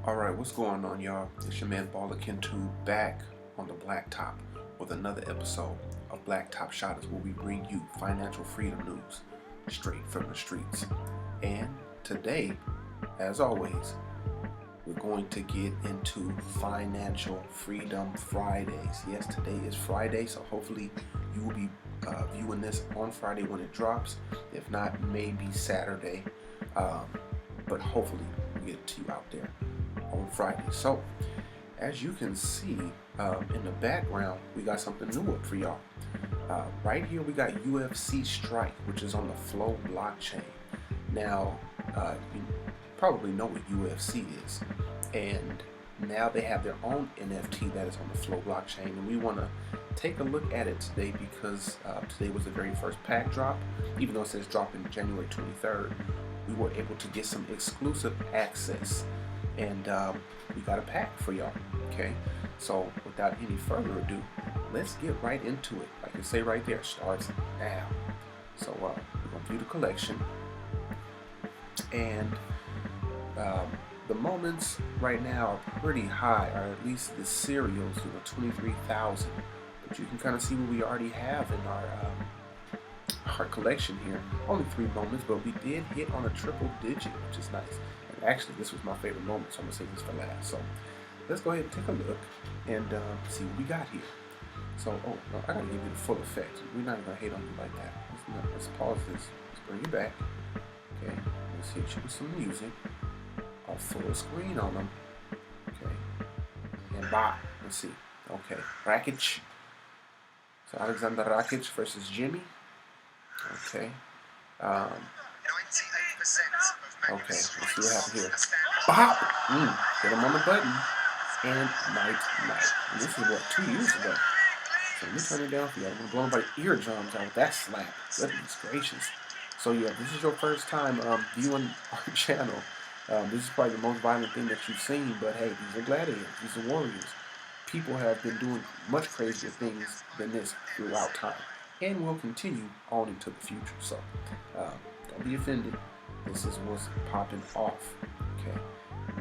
Alright, what's going on, y'all? It's your man Baller2 back on the Blacktop with another episode of Blacktop Shotters, where we bring you financial freedom news straight from the streets. And today, as always, we're going to get into Financial Freedom Fridays. Yes, today is Friday, so hopefully you will be viewing this on Friday when it drops. If not, maybe Saturday. But hopefully we'll get it to you out there on Friday. So, as you can see in the background, we got something new up for y'all. Right here we got UFC Strike, which is on the Flow blockchain. Now, you probably know what UFC is, and now they have their own NFT that is on the Flow blockchain, and we want to take a look at it today because today was the very first pack drop. Even though it says dropping January 23rd, we were able to get some exclusive access, and we got a pack for y'all. Okay, so without any further ado, let's get right into it. Like I say right there, starts now. So we're gonna view the collection, and the moments right now are pretty high, or at least the serials, 23,000. But you can kind of see what we already have in our collection here. Only 3 moments, but we did hit on a triple digit, which is nice. And actually, this was my favorite moment, so I'm gonna save this for last. So let's go ahead and take a look and see what we got here. So, oh no, I gotta give you the full effect. We're not gonna hate on you like that. Let's pause this. Let's bring it back. Okay, let's hit you with some music. I'll full screen on them. Okay, and bye. Let's see. Okay, Rakic. So Alexander Rakic versus Jimmy. Okay. Okay, let's see what happened here. Bop! Hit him on the button. And night. And this is what, 2 years ago. So let me turn it down for you. I'm gonna blow my eardrums out with that slap. Goodness gracious. So yeah, this is your first time viewing our channel. This is probably the most violent thing that you've seen, but hey, these are gladiators, these are warriors. People have been doing much crazier things than this throughout time, and will continue on into the future. So don't be offended. This is what's popping off. Okay,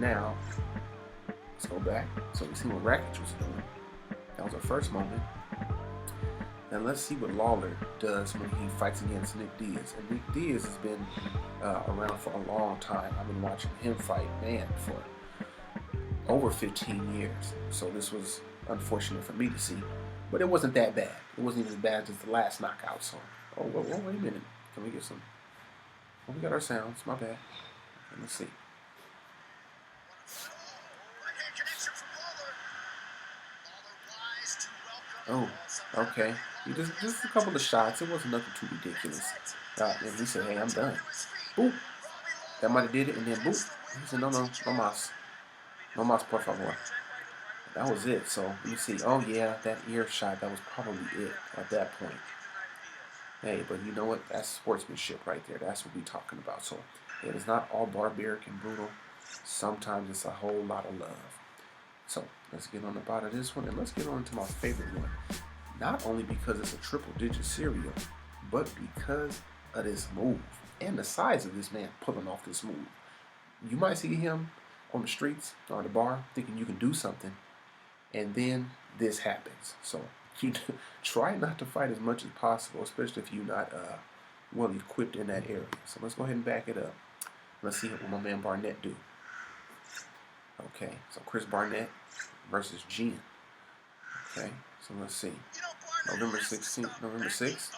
now let's go back. So we see what Rakic was doing. That was our first moment. And let's see what Lawler does when he fights against Nick Diaz. And Nick Diaz has been around for a long time. I've been watching him fight, man, for over 15 years. So this was unfortunate for me to see. But it wasn't that bad. It wasn't even as bad as the last knockout. So, oh, wait a minute. Can we get some? Oh, we got our sounds. My bad. Let's see. Oh, okay. Just a couple of shots. It wasn't nothing too ridiculous. And he said, hey, I'm done. Boop. That might have did it, and then boop. He said, no más. No más, por favor. That was it. So, let me see. Oh, yeah, that ear shot, that was probably it at that point. Hey, but you know what? That's sportsmanship right there. That's what we're talking about. So, it is not all barbaric and brutal. Sometimes it's a whole lot of love. So, let's get on the out of this one, and let's get on to my favorite one. Not only because it's a triple-digit serial, but because of this move and the size of this man pulling off this move. You might see him on the streets or the bar thinking you can do something, and then this happens. So you try not to fight as much as possible, especially if you're not well equipped in that area. So let's go ahead and back it up. Let's see what my man Barnett do. Okay, so Chris Barnett versus Gian. Okay, so let's see. November 6th.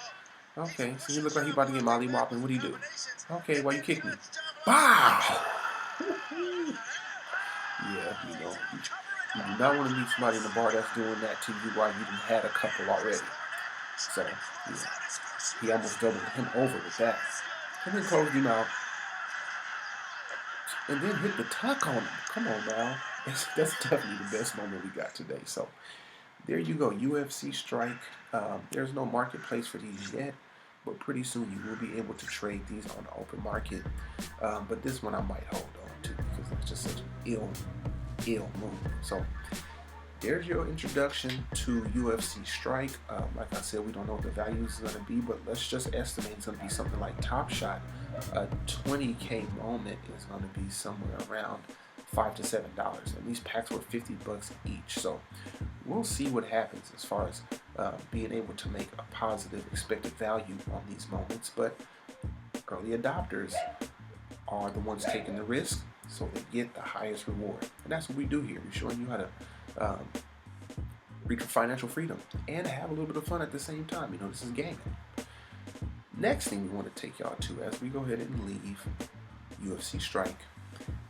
Okay, so he look like he about to get molly whopping. What do you do? Okay, why you kick me? Wow! Yeah, you do not want to meet somebody in the bar that's doing that to you while you done had a couple already. So, yeah, he almost doubled him over with that. And then closed him out. And then hit the tuck on him. Come on now. That's definitely the best moment we got today. So, there you go, UFC Strike. There's no marketplace for these yet, but pretty soon you will be able to trade these on the open market. But this one I might hold on to because it's just such an ill move. So there's your introduction to UFC Strike. Like I said, we don't know what the value is going to be, but let's just estimate it's going to be something like Top Shot. A 20K moment is going to be somewhere around $5 to $7, and these packs were $50 each. So we'll see what happens as far as being able to make a positive expected value on these moments. But early adopters are the ones taking the risk, so they get the highest reward. And that's what we do here. We're showing you how to reach for financial freedom and have a little bit of fun at the same time. You know, this is gaming. Next thing we want to take y'all to, as we go ahead and leave UFC Strike,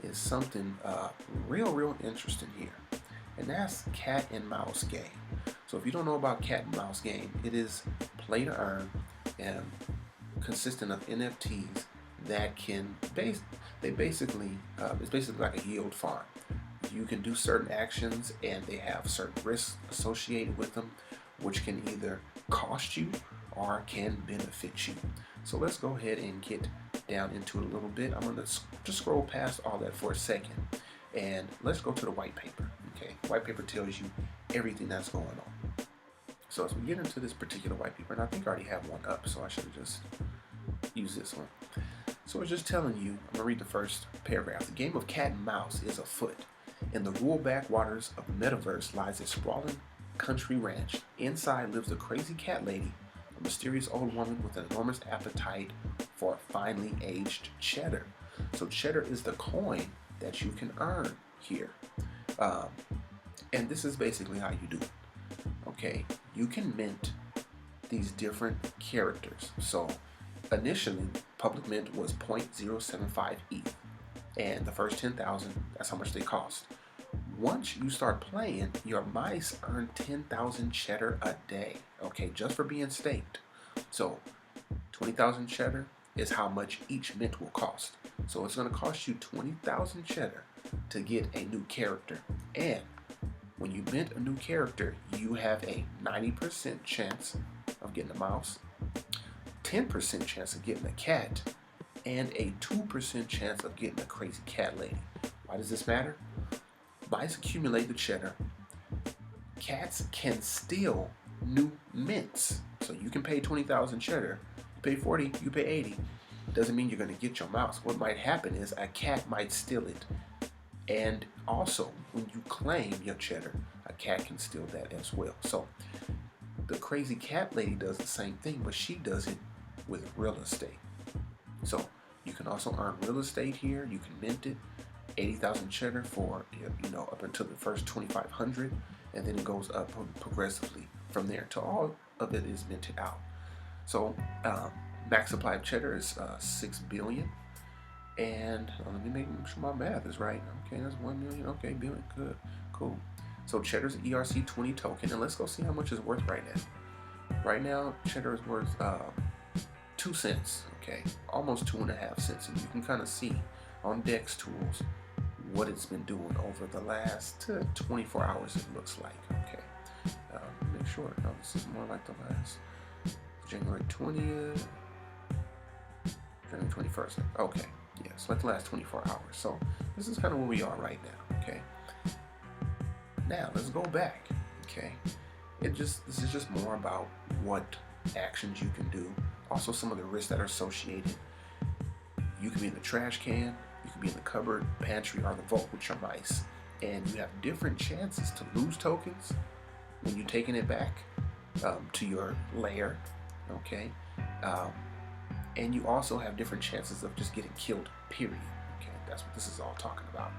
is something real interesting here. And that's cat and mouse game. So if you don't know about cat and mouse game, it is play to earn and consisting of NFTs that can it's basically like a yield farm. You can do certain actions and they have certain risks associated with them, which can either cost you or can benefit you. So let's go ahead and get down into it a little bit. I'm going to just scroll past all that for a second and let's go to the white paper. Okay, white paper tells you everything that's going on. So as we get into this particular white paper, and I think I already have one up, so I should have just used this one. So it's just telling you, I'm going to read the first paragraph. The game of cat and mouse is afoot. In the rural backwaters of the metaverse lies a sprawling country ranch. Inside lives a crazy cat lady, a mysterious old woman with an enormous appetite for finely aged cheddar. So cheddar is the coin that you can earn here. And this is basically how you do it. Okay, you can mint these different characters. So initially, public mint was 0.075 ETH, and the first 10,000, that's how much they cost. Once you start playing, your mice earn 10,000 cheddar a day, okay, just for being staked. So 20,000 cheddar is how much each mint will cost. So it's going to cost you 20,000 cheddar to get a new character. And when you mint a new character, you have a 90% chance of getting a mouse, 10% chance of getting a cat, and a 2% chance of getting a crazy cat lady. Why does this matter? Mice accumulate the cheddar. Cats can steal new mints. So you can pay 20,000 cheddar, you pay 40, you pay 80. Doesn't mean you're going to get your mouse. What might happen is a cat might steal it. And also, when you claim your cheddar, a cat can steal that as well. So the crazy cat lady does the same thing, but she does it with real estate. So you can also earn real estate here. You can mint it, 80,000 cheddar for, you know, up until the first 2,500, and then it goes up progressively from there till all of it is minted out. So max supply of cheddar is 6 billion. And let me make sure my math is right. Okay, that's 1 million. Okay, billion. Good. Cool. So cheddar's an ERC20 token, and let's go see how much it's worth right now. Right now, cheddar is worth 2 cents. Okay, almost 2.5 cents, and you can kind of see on Dex Tools what it's been doing over the last 24 hours. It looks like. Okay, make sure. No, this is more like the last January 20th, January 21st. Okay. Yeah, so like the last 24 hours. So this is kind of where we are right now, okay? Now, let's go back, okay? This is just more about what actions you can do. Also, some of the risks that are associated. You can be in the trash can, you can be in the cupboard, pantry, or the vault with your mice. And you have different chances to lose tokens when you're taking it back to your lair, okay? And you also have different chances of just getting killed, period. Okay, that's what this is all talking about.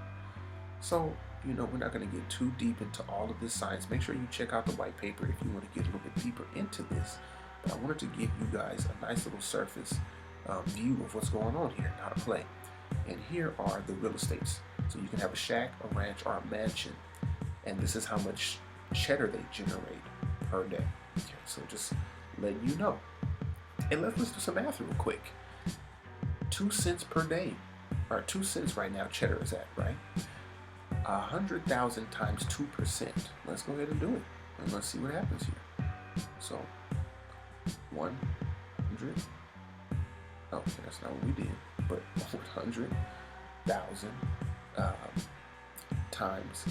So, you know, we're not going to get too deep into all of this science. Make sure you check out the white paper if you want to get a little bit deeper into this. But I wanted to give you guys a nice little surface view of what's going on here and how to play. And here are the real estates. So you can have a shack, a ranch, or a mansion. And this is how much cheddar they generate per day. Okay, so just letting you know. And let's do some math real quick. 2 cents per day, or 2 cents right now cheddar is at, right? 100,000 times 2%. Let's go ahead and do it. And let's see what happens here. So, 100. Okay, that's not what we did. But 100,000 times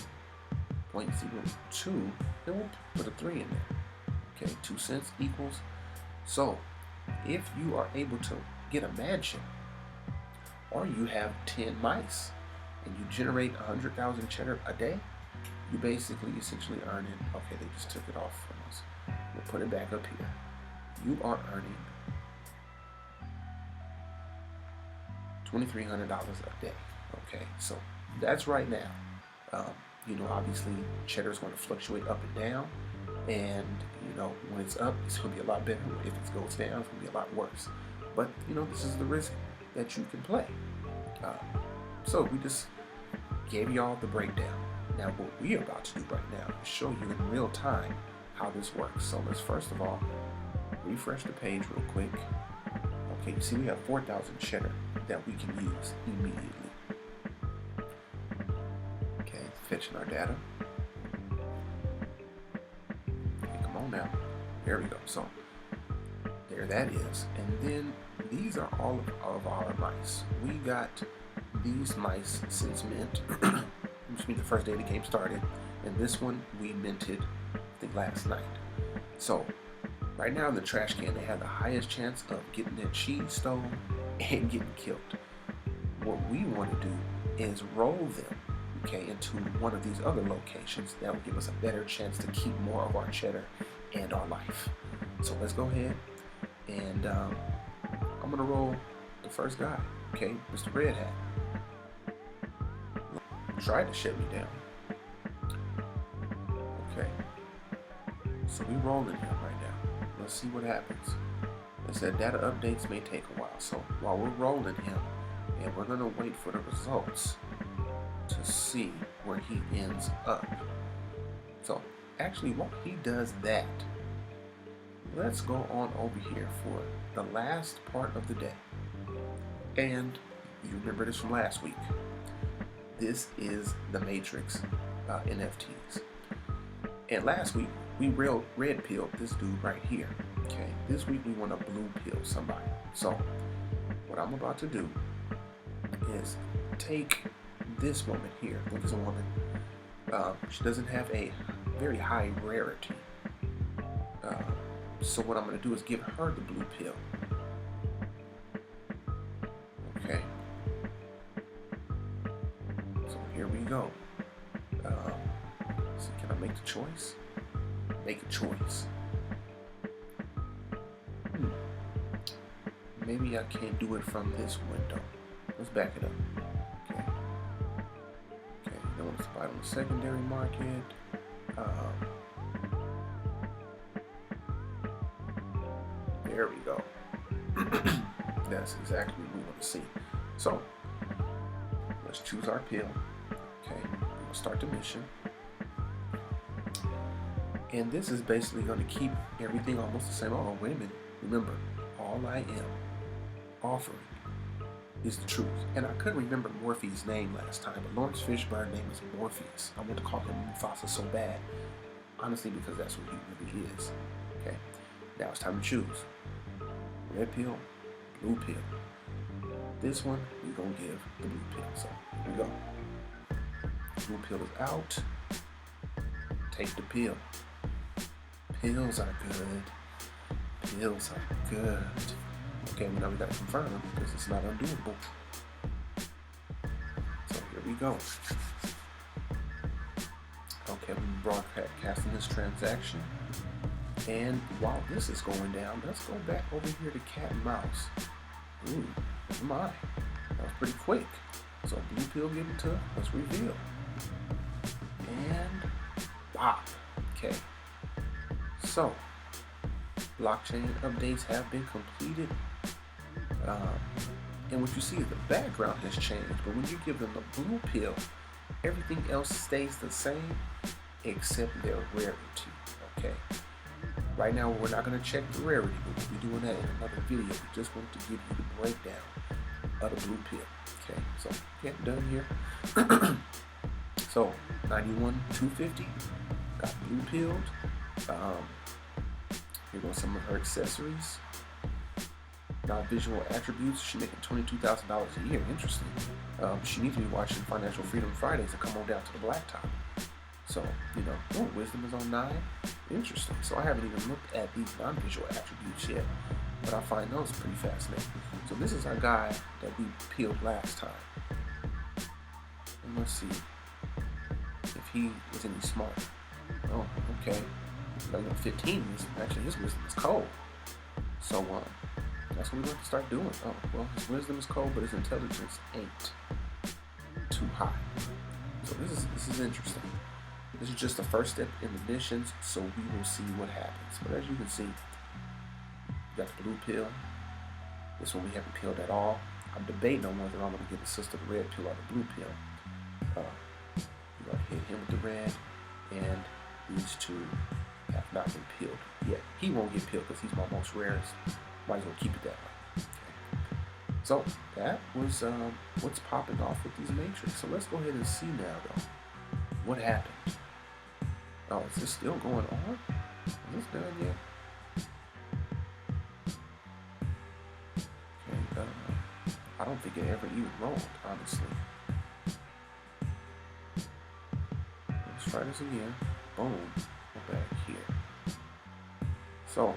0.02. Then we'll put a 3 in there. Okay, 2 cents equals. So, if you are able to get a mansion, or you have 10 mice, and you generate 100,000 cheddar a day, you basically essentially earning, okay, they just took it off from us. We'll put it back up here. You are earning $2,300 a day. Okay, so that's right now. Obviously cheddar is going to fluctuate up and down, and when it's up, it's going to be a lot better. If it goes down, it's going to be a lot worse. But this is the risk that you can play. So we just gave y'all the breakdown. Now what we're about to do right now is show you in real time how this works. So let's first of all refresh the page real quick. Okay, you see we have 4,000 cheddar that we can use immediately. Okay, fetching our data. Okay, come on now. There we go. So there that is. And then these are all of our mice. We got these mice since mint, which means the first day the game started. And this one we minted, I think, last night. So right now in the trash can, they have the highest chance of getting their cheese stolen and getting killed. What we want to do is roll them, okay, into one of these other locations that will give us a better chance to keep more of our cheddar and our life. So let's go ahead and I'm gonna roll the first guy, okay, Mr. Red Hat. Tried to shut me down. Okay, so we rolling him right now. Let's see what happens. It said data updates may take a while, so while we're rolling him, and we're gonna wait for the results to see where he ends up. So actually, while he does that, let's go on over here for the last part of the day. And you remember this from last week. This is the Matrix NFTs. And last week, we red pilled this dude right here. Okay, this week we want to blue pill somebody. So what I'm about to do is take this woman here. I think it's a woman. She doesn't have a very high rarity. So what I'm going to do is give her the blue pill. Okay. So here we go. So can I make the choice? Make a choice. Maybe I can't do it from this window. Let's back it up. Okay. Okay, then let's buy on the secondary market. There we go. That's exactly what we want to see. So let's choose our pill. Okay, we'll start the mission. And this is basically going to keep everything almost the same. Oh, wait a minute. Remember, all I am offering is the truth. And I couldn't remember Morpheus' name last time, but Lawrence Fishburne's name is Morpheus. I want to call him Mufasa so bad, honestly, because that's what he really is. Okay, now it's time to choose. Red pill, blue pill. This one, we're going to give the blue pill. So here we go. Blue pill is out. Take the pill. Pills are good. Pills are good. Okay, now we gotta confirm them because it's not undoable. So here we go. Okay, we're broadcasting this transaction. And while this is going down, let's go back over here to cat and mouse. Ooh, my. That was pretty quick. So blue pill given to let's reveal. And pop. Okay. So blockchain updates have been completed. And what you see is the background has changed, but when you give them the blue pill, everything else stays the same except their rarity. Okay. Right now, we're not going to check the rarity, but we'll be doing that in another video. We just want to give you the breakdown of the blue pill. Okay, so get done here. So 91,250 got blue pilled. Here goes some of her accessories. Non-visual attributes. She's making $22,000 a year. Interesting. She needs to be watching Financial Freedom Fridays and come on down to the blacktop. So, wisdom is on 9. Interesting. So I haven't even looked at these non-visual attributes yet, but I find those pretty fascinating. So this is our guy that we peeled last time. Let's see if he was any smarter. Oh, okay. 15 is actually his wisdom is cold. So that's what we have to start doing. Oh, well, his wisdom is cold, but his intelligence ain't too high. So this is interesting. This is just the first step in the missions, so we will see what happens. But as you can see, you got the blue pill. This one we haven't peeled at all. I'm debating on whether I'm going to get the sister the red pill or the blue pill. We're going to hit him with the red, and these two have not been peeled yet. He won't get peeled because he's my most rarest. Might as well keep it that way. Okay. So that was what's popping off with these Matrix. So let's go ahead and see now, though, what happened. Oh, is this still going on? Is this done yet? Okay, I don't think it ever even rolled, honestly. Let's try this again. Boom. Go back here. So,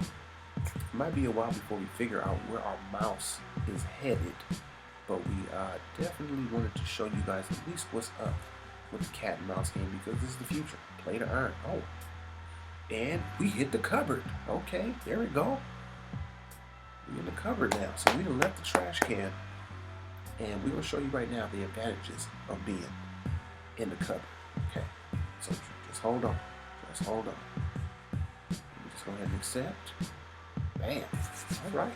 it might be a while before we figure out where our mouse is headed, but we definitely wanted to show you guys at least what's up with the cat and mouse game, because this is the future. Play to earn. Oh, and we hit the cupboard. Okay, there we go. We're in the cupboard now. So we done left the trash can, and we're gonna show you right now the advantages of being in the cupboard. Okay, so just hold on. Just hold on. Let me just go ahead and accept. Bam. All right.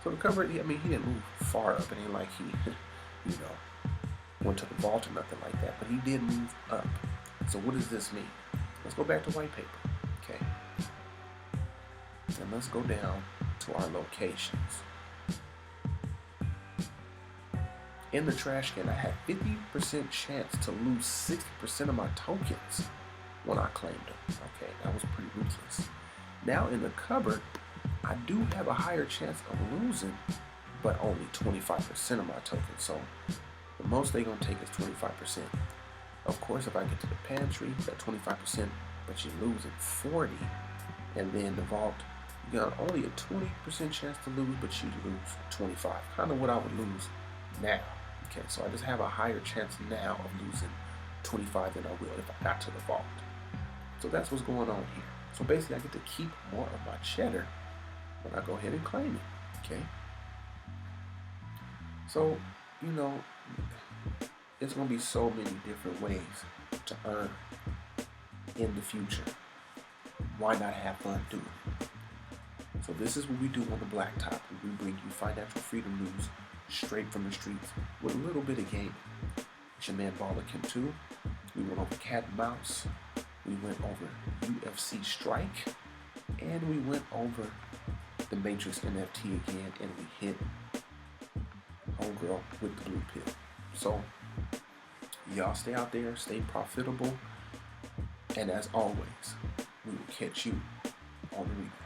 So the cupboard, I mean, he didn't move far up. It ain't like he, went to the vault or nothing like that, but he did move up. So what does this mean? Let's go back to white paper, okay? And let's go down to our locations. In the trash can, I had 50% chance to lose 60% of my tokens when I claimed them. Okay, that was pretty ruthless. Now in the cupboard, I do have a higher chance of losing, but only 25% of my tokens. So the most they're gonna take is 25%. Of course, if I get to the pantry, that 25%, but you're losing 40, and then the vault, you got only a 20% chance to lose, but you lose 25. Kind of what I would lose now. Okay, so I just have a higher chance now of losing 25 than I will if I got to the vault. So that's what's going on here. So basically, I get to keep more of my cheddar when I go ahead and claim it. Okay. So, there's going to be so many different ways to earn in the future. Why not have fun doing it? So this is what we do on the Blacktop. We bring you financial freedom news straight from the streets with a little bit of gaming. It's your man Baller Kim 2. We went over Cat and Mouse. We went over UFC Strike. And we went over the Matrix NFT again. And we hit Homegirl with the blue pill. So y'all stay out there, stay profitable, and as always, we will catch you on the replay.